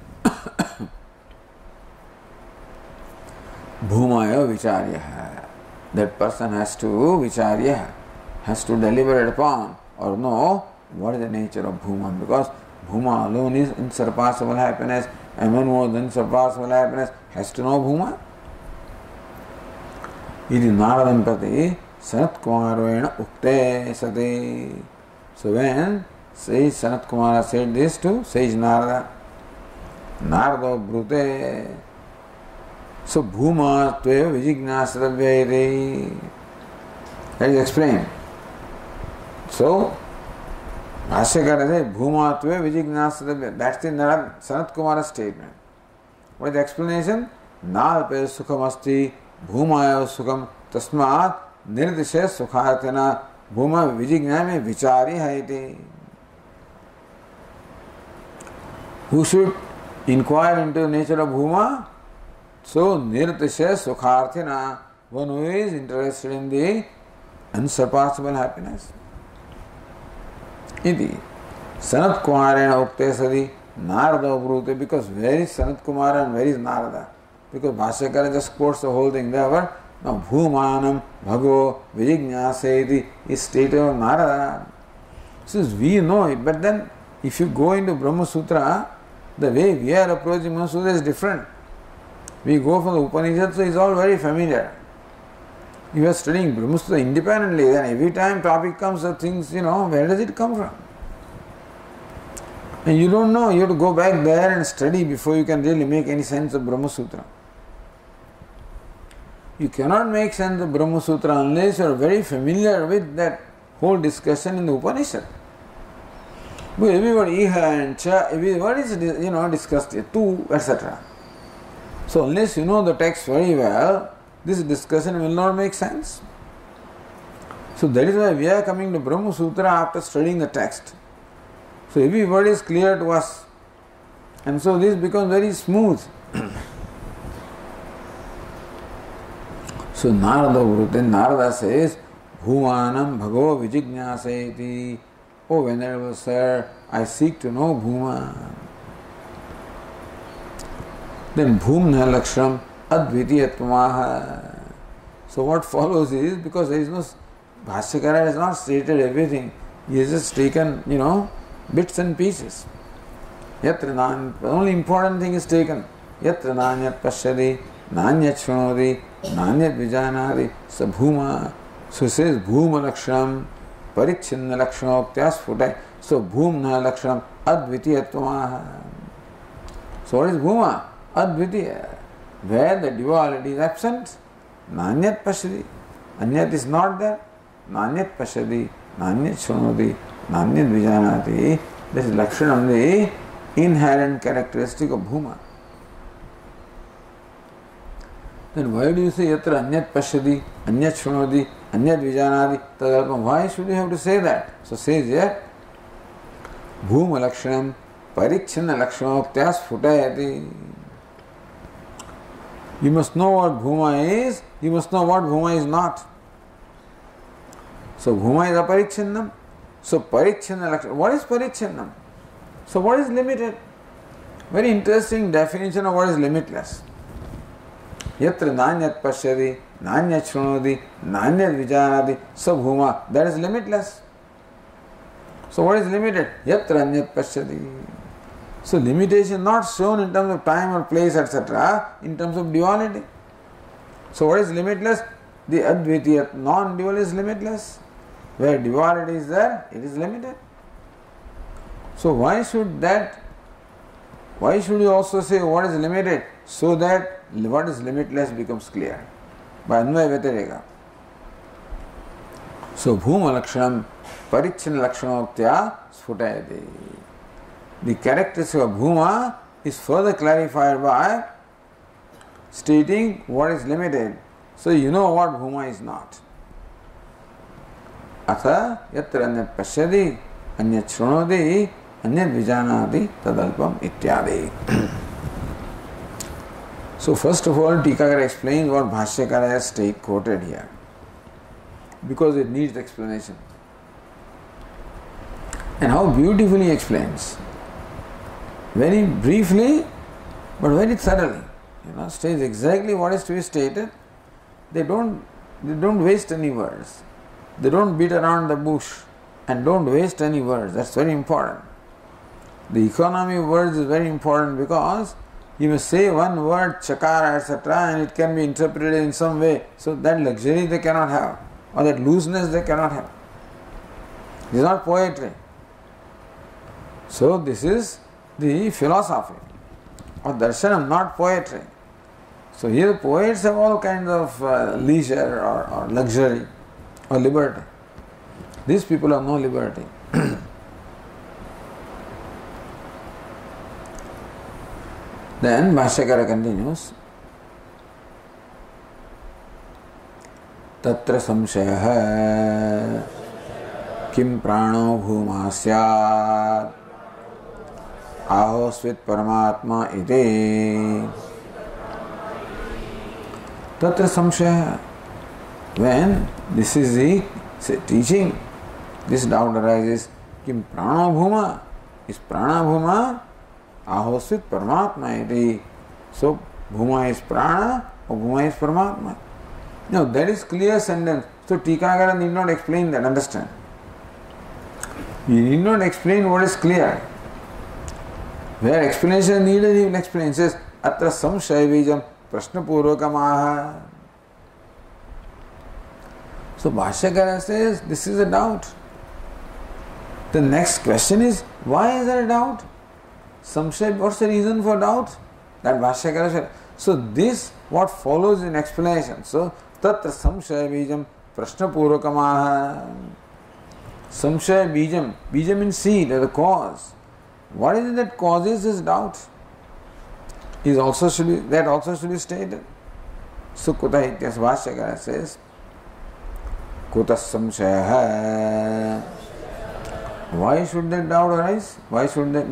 Bhumaya vicharya. That person has to vicharya, has to deliberate upon or know what is the nature of Bhuma, because Bhuma alone is unsurpassable happiness, and one who has unsurpassable happiness has to know Bhuma. Iti Naradam Prati Sanat Kumarena Ukte Sati. So when Sage Sanat Kumara said this to Sage Narada, Narada Brute, so Bhuma Tveva Vijignasatavyairi. That is explained. So Bhashyakara says Bhuma Tveva Vijignasatavyairi. That's the Sanat Kumara statement. What is the explanation? Nalpe Sukham Asti Bhumaya Sukham Tasmat Nirdishe Sukhatena Bhuma Vijigna mein vichari haiti. Who should inquire into the nature of Bhuma? So, Nirtishe Sukharthina, one who is interested in the unsurpassable happiness. Iti Sanat Kumarena Ukte Sadi Narada Brute, because where is Sanat Kumara and where is Narada? Because Bhashyakara just quotes the whole thing there, but now Bhumanam Bhago Vijignaseti is stated of Narada. So we know it, but then if you go into Brahma Sutra, the way we are approaching Brahma Sutra is different. We go from the Upanishad, so it's all very familiar. You are studying Brahma Sutra independently, then every time topic comes of things, where does it come from? And you don't know, you have to go back there and study before you can really make any sense of Brahma Sutra. You cannot make sense of Brahma Sutra unless you are very familiar with that whole discussion in the Upanishad. But everybody, Iha and Cha, what is discussed here, Tu, etc. So unless you know the text very well, this discussion will not make sense. So that is why we are coming to Brahma Sutra after studying the text. So every word is clear to us. And so this becomes very smooth. So Narada says, Bhumanam Bhago Vijignaseti. Oh Venerable Sir, I seek to know Bhuma. Then Bhumna Laksham Advitiyatmaha. So what follows is, because there is no, Bhashyakara has not stated everything. He has just taken, bits and pieces. The only important thing is taken. Yatra nanyat pashyadi, nanyat shunodi, nanyat vijanadi, sa bhuma. So it says bhuma laksham, parichinna lakshanoktyas futai. So bhumna laksham advitiyatmaha. So what is bhuma? Advitiya. Where the duality is absent, nanyat pashyadi. Anyat is not there. Nanyat pashyadi, nanyat shunodi, nanyat vijanati. This is lakshanam, the inherent characteristic of bhuma. Then why do you say yatra anyat pashyadi, anyat shunodi, anyat vijanati, tadalpam? Why should you have to say that? So says here, bhuma lakshanam parichinna lakshanoktyas futayati. You must know what bhuma is, you must know what bhuma is not. So bhuma is aparichinnam. So parichinna lakshanam. What is parichinnam? So what is limited? Very interesting definition of what is limitless. Yatra nanyat pashyadi, nanyat shunodi, nanyat vijanati, so bhuma, that is limitless. So what is limited? Yatra anyat pashyadi. So limitation not shown in terms of time or place, etc., in terms of duality. So what is limitless? The advitiyat, non-dual is limitless. Where duality is there, it is limited. So why should you also say what is limited? So that what is limitless becomes clear. By Anvaya Vyatireka. So Bhuma Lakshanam Parichinna Lakshanoktya Sphutayati. The characteristic of Bhuma is further clarified by stating what is limited. So you know what Bhuma is not. Atha yatra anyat pashyadi, anyat shrunodi, anyat vijanati, tadalpam ityadi. So first of all, Tikakara explains what Bhashyakara has quoted here, because it needs explanation. And how beautifully he explains. Very briefly, but very thoroughly. States exactly what is to be stated. They don't waste any words. They don't beat around the bush and don't waste any words. That's very important. The economy of words is very important because You may say one word, chakara, etc., and it can be interpreted in some way. So that luxury they cannot have, or that looseness they cannot have. It is not poetry. So this is the philosophy of darshanam, not poetry. So here poets have all kinds of leisure or luxury or liberty. These people have no liberty. Then Bhashyakara continues, Tatra samshayah kim prano bhuma syat ahosvit paramatma iti. Tatra samshayah. When this is the teaching, this doubt arises, kim prano bhuma, is prana bhuma ahosvit paramatma iti. So bhuma is prana or bhuma is paramatma. Now that is clear sentence. So Tikakara need not explain that, understand. He need not explain what is clear. Where explanation is needed, he will explain. He says, Atra samshaya vijam prashna purvakamaha. So Bhashyakara says, this is a doubt. The next question is, why is there a doubt? Samshaya, what's the reason for doubt? That Bhashyakara said. So this, what follows in explanation. So, Tatra samshaya bijam prashna purvakamaha. Samshaya bijam. Bijam means seed, the cause. What is it that causes this doubt? That also should be stated. So Kuta Ityas Bhashyakara says, Kuta samshaya. Why should that doubt arise? Why should that,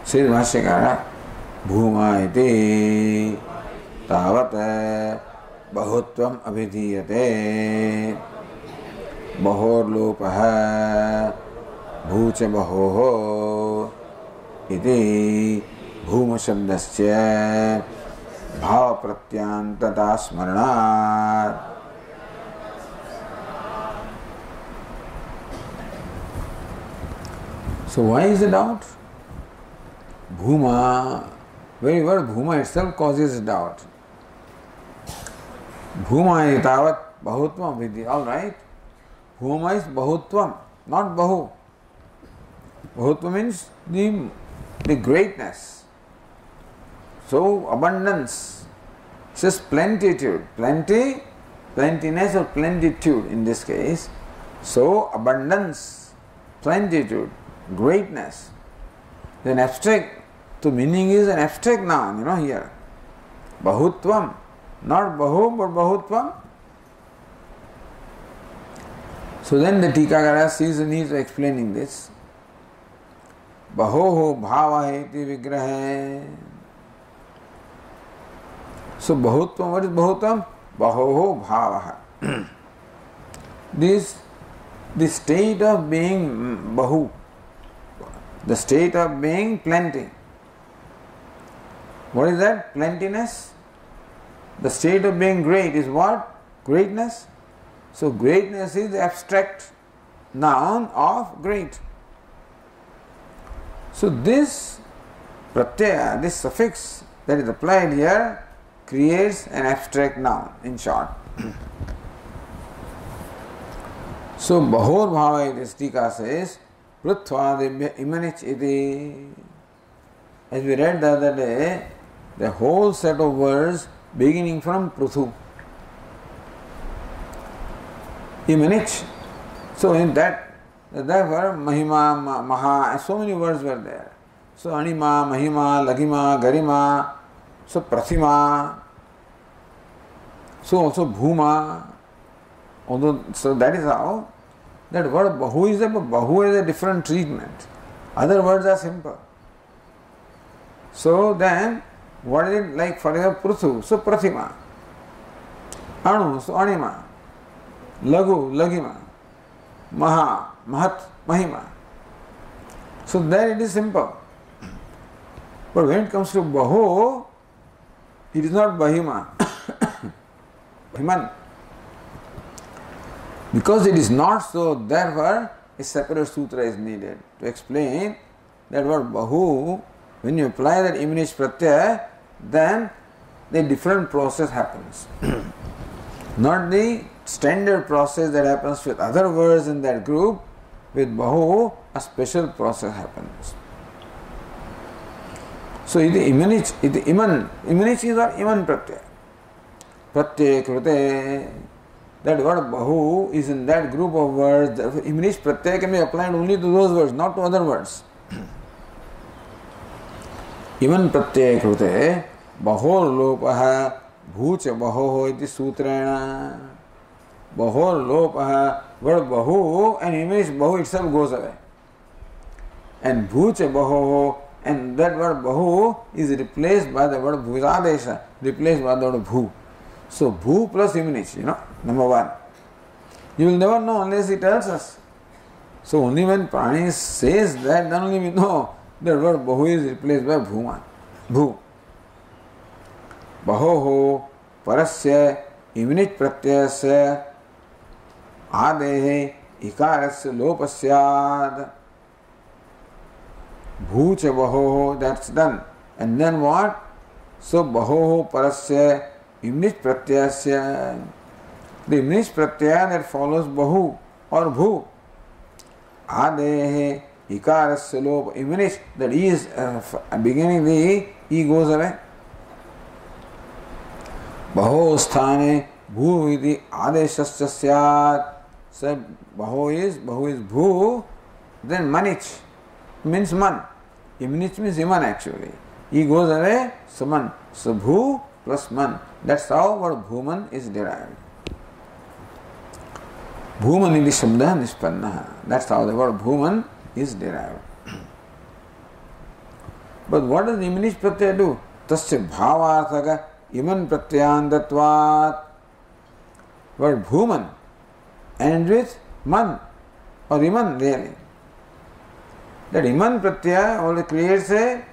Says Bhashyakara, Bhuma iti tavat bahutvam abhidhiyate bahorlopaha bhucha bahoho iti bhuma shabdasya bhava pratyantata smaranat. So why is the doubt? Bhuma, very word bhuma itself causes doubt. Bhuma itavat bahutvam vidhi. Alright. Bhuma is bahutvam, not bahu. Bahutvam means the greatness. So abundance. It says plentitude. Plentiness or plentitude in this case. So abundance, plenitude, greatness. Then abstract. So meaning is an abstract noun, here. Bahutvam. Not bahu, but bahutvam. So then the Tikakara sees the need of explaining this. Bahoho bhava heti vigrahe. So bahutvam, what is bahutvam? Bahoho bhava. The state of being bahu, the state of being plenty. What is that? Plentiness. The state of being great is what? Greatness. So greatness is the abstract noun of great. So this pratyaya, this suffix that is applied here, creates an abstract noun, in short. So bahor bhava iti Tika says, prithvadibhya imanich iti. As we read the other day, the whole set of words beginning from Pruthu. Imanich. So in that word, Mahima, Maha, so many words were there. So Anima, Mahima, Lagima, Garima, so Prathima, so also Bhuma. Although, so that is how that word Bahu is a different treatment. Other words are simple. So then, what is it like? For example, Pruthu, so Prathima. Anu, so Anima. Lagu, Lagima. Maha, Mahat, Mahima. So there it is simple. But when it comes to Bahu, it is not Bahima. Bahiman. Because it is not so, therefore a separate sutra is needed to explain that word bahu, when you apply that image pratyaya, then the different process happens. Not the standard process that happens with other words in that group. With bahu, a special process happens. So it is iman is or iman pratyaya. Pratyaya krute, that word bahu is in that group of words. Imanish pratyaya can be applied only to those words, not to other words. Iman pratyaya krute, bahor lopaha bhucha baho iti sutrena. Bahor lopaha, word bahu and imanish bahu itself goes away. And bhucha baho, and that word bahu is replaced by the word bhujadesha, replaced by the word bhu. So bhu plus imanish, number one. You will never know unless he tells us. So only when Prani says that, then only we know that word bahu is replaced by bhuman. Bhu. Bahoho parasya imanish pratyasya adehe ikarasya lopasyad. Bhucha bahoho, that's done. And then what? So bahoho parasya imanish pratyasya. The imanish pratyaya that follows bahu or bhu. Adehe ikarasya lopa. Imanish, that E is beginning the E goes away. Baho sthane bhu iti adeshasya syat. So baho is bhu, then manich means man. Imnich means iman actually. E goes away, so man. So bhu plus man. That's how word bhuman is derived. Bhuman iti shabda nispanna. That's how the word bhuman is derived. But what does imanish pratyaya do? Tasya bhavarthaka iman pratyayandatvat. Word bhuman ends with man or iman really. That iman pratyaya only creates a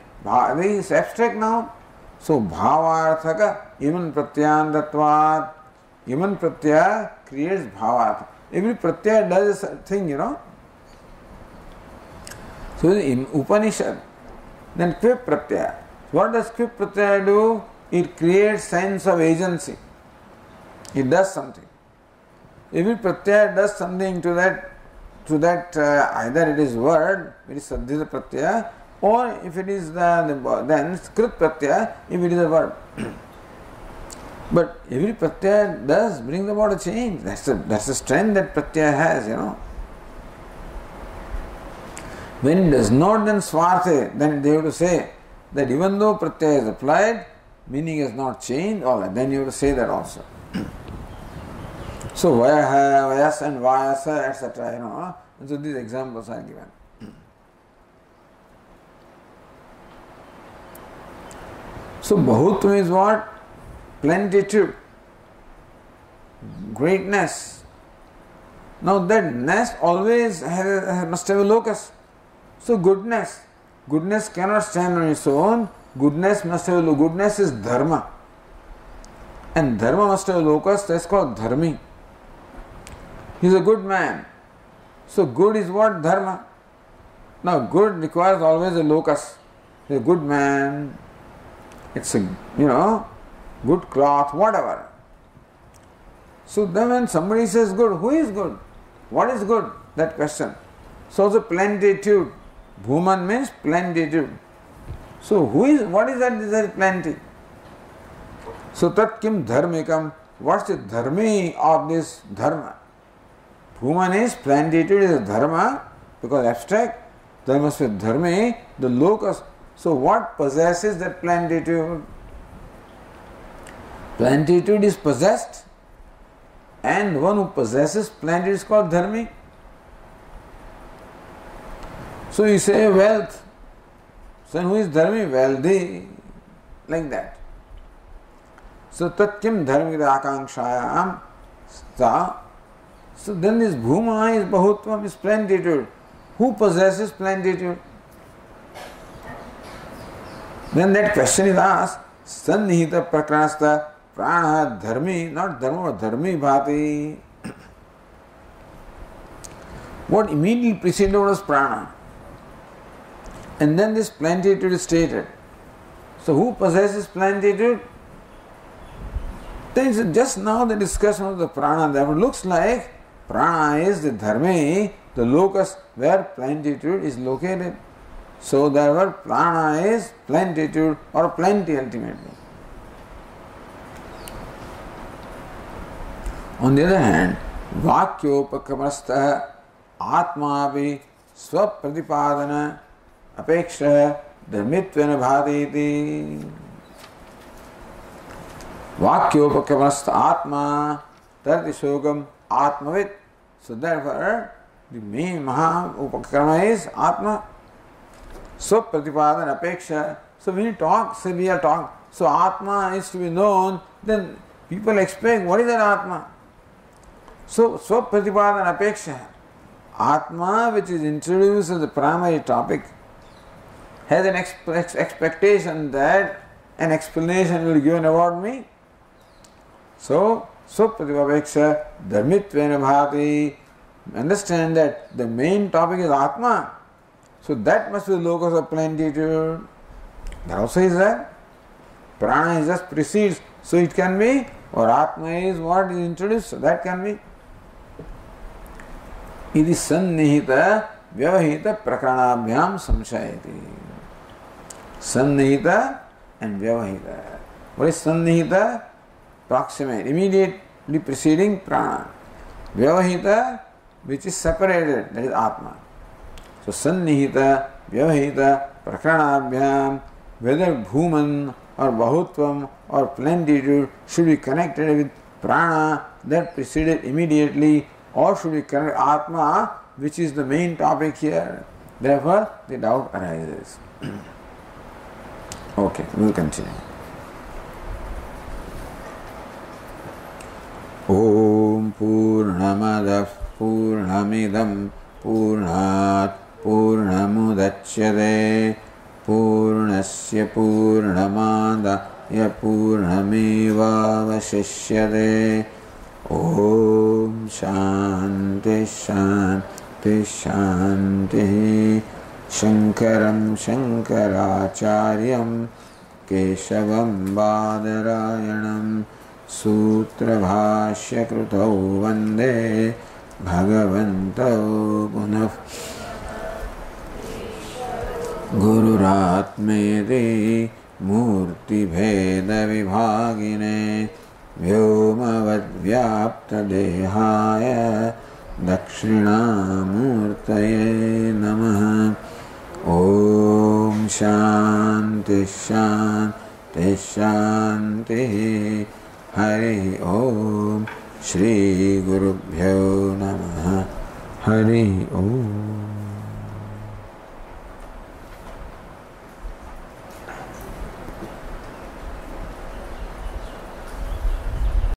this abstract noun. So bhavarthaka iman pratyayandatvat. Iman pratyaya creates bhavartha. Every pratyaya does a thing, So in Upanishad, then kvip pratyaya. What does kvip pratyaya do? It creates sense of agency. It does something. Every pratyaya does something to that either it is word, it is saddhita pratyaya, or if it is then skrit pratyaya, if it is a verb. But every pratyaya does bring about a change. That's the strength that pratyaya has, When it does not, then swarthe, then they have to say that even though pratyaya is applied, meaning has not changed, all that. Then you have to say that also. So vayaha, vayas and vayasa, etc. And so these examples are given. So bahutvam is what? Plenitude, greatness. Now that ness always must have a locus. So goodness cannot stand on its own. Goodness must have a locus. Goodness is dharma. And dharma must have a locus, that's called dharmi. He is a good man. So good is what? Dharma. Now good requires always a locus. He is a good man. It's a, good cloth, whatever. So then when somebody says good, who is good? What is good? That question. So the plenitude. Bhuman means plenitude. So what is that plenty? So tat kim dharmikam. What's the dharmi of this dharma? Bhuman is plenitude is a dharma because abstract. There must be dharmi, the locus. So what possesses that plenitude? Plenitude is possessed, and one who possesses plenitude is called dharmi. So you say wealth. So who is dharmi? Wealthy. Like that. So tat kim dharmida akankshayam sa. So then this bhuma is bahutvam, is plenitude. Who possesses plenitude? Then that question is asked, sannihita prakranasta prana dharmi, not dharma, but dharmi bhati. What immediately preceded was prana. And then this plenitude is stated. So who possesses plenitude? Then it's just now the discussion of the prana. Therefore looks like prana is the dharma, the locus where plenitude is located. So therefore prana is plenitude or plenty ultimately. On the other hand, Vakyopakramastha Atmavi Swapratipadana Apeksha Dharmitvena Bhaditi. Vakyopakramastha Atma Tarti Shogam Atmavit. So therefore, the main Maha Upakrama is Atma. Swapratipadana Apeksha. So when you talk, say we are talking, so Atma is to be known, then people expect what is that Atma? So, Swapratipadana Apeksha, Atma, which is introduced as the primary topic, has an expectation that an explanation will be given about me. So, Swapratipadana Apeksha, Dharmitvena Bhati, understand that the main topic is Atma. So, that must be the locus of plenitude. That also is there. Prana is just precedes, so it can be, or Atma is what is introduced, so that can be. Iti sannihita vyavahita prakranabhyam samshayati. Sannihita and vyavahita. What is sannihita? Proximate, immediately preceding prana. Vyavahita, which is separated, that is Atma. So sannihita vyavahita prakranabhyam, whether bhuman or bahutvam or plenitude should be connected with prana that preceded immediately, or should we connect Atma, which is the main topic here? Therefore, the doubt arises. Okay, we will continue. Om Purnamadah Purnamidam Purnat Purnamudachyate Purnasya Purnamadaya Purnamevavashishyate. Om Shanti Shanti Shanti. Shankaram Shankaracharyam Keshavam Badarayanam Sutra Bhashya Krutau Vande Bhagavantau Punah Gururatmeti Murti Bheda Vibhagine Vyomavadvyapta Dehaya Dakshinamurtaye Namaha. Om Shanti Shanti Shanti. Hari Om. Shri Gurubhyo Namaha. Hari Om.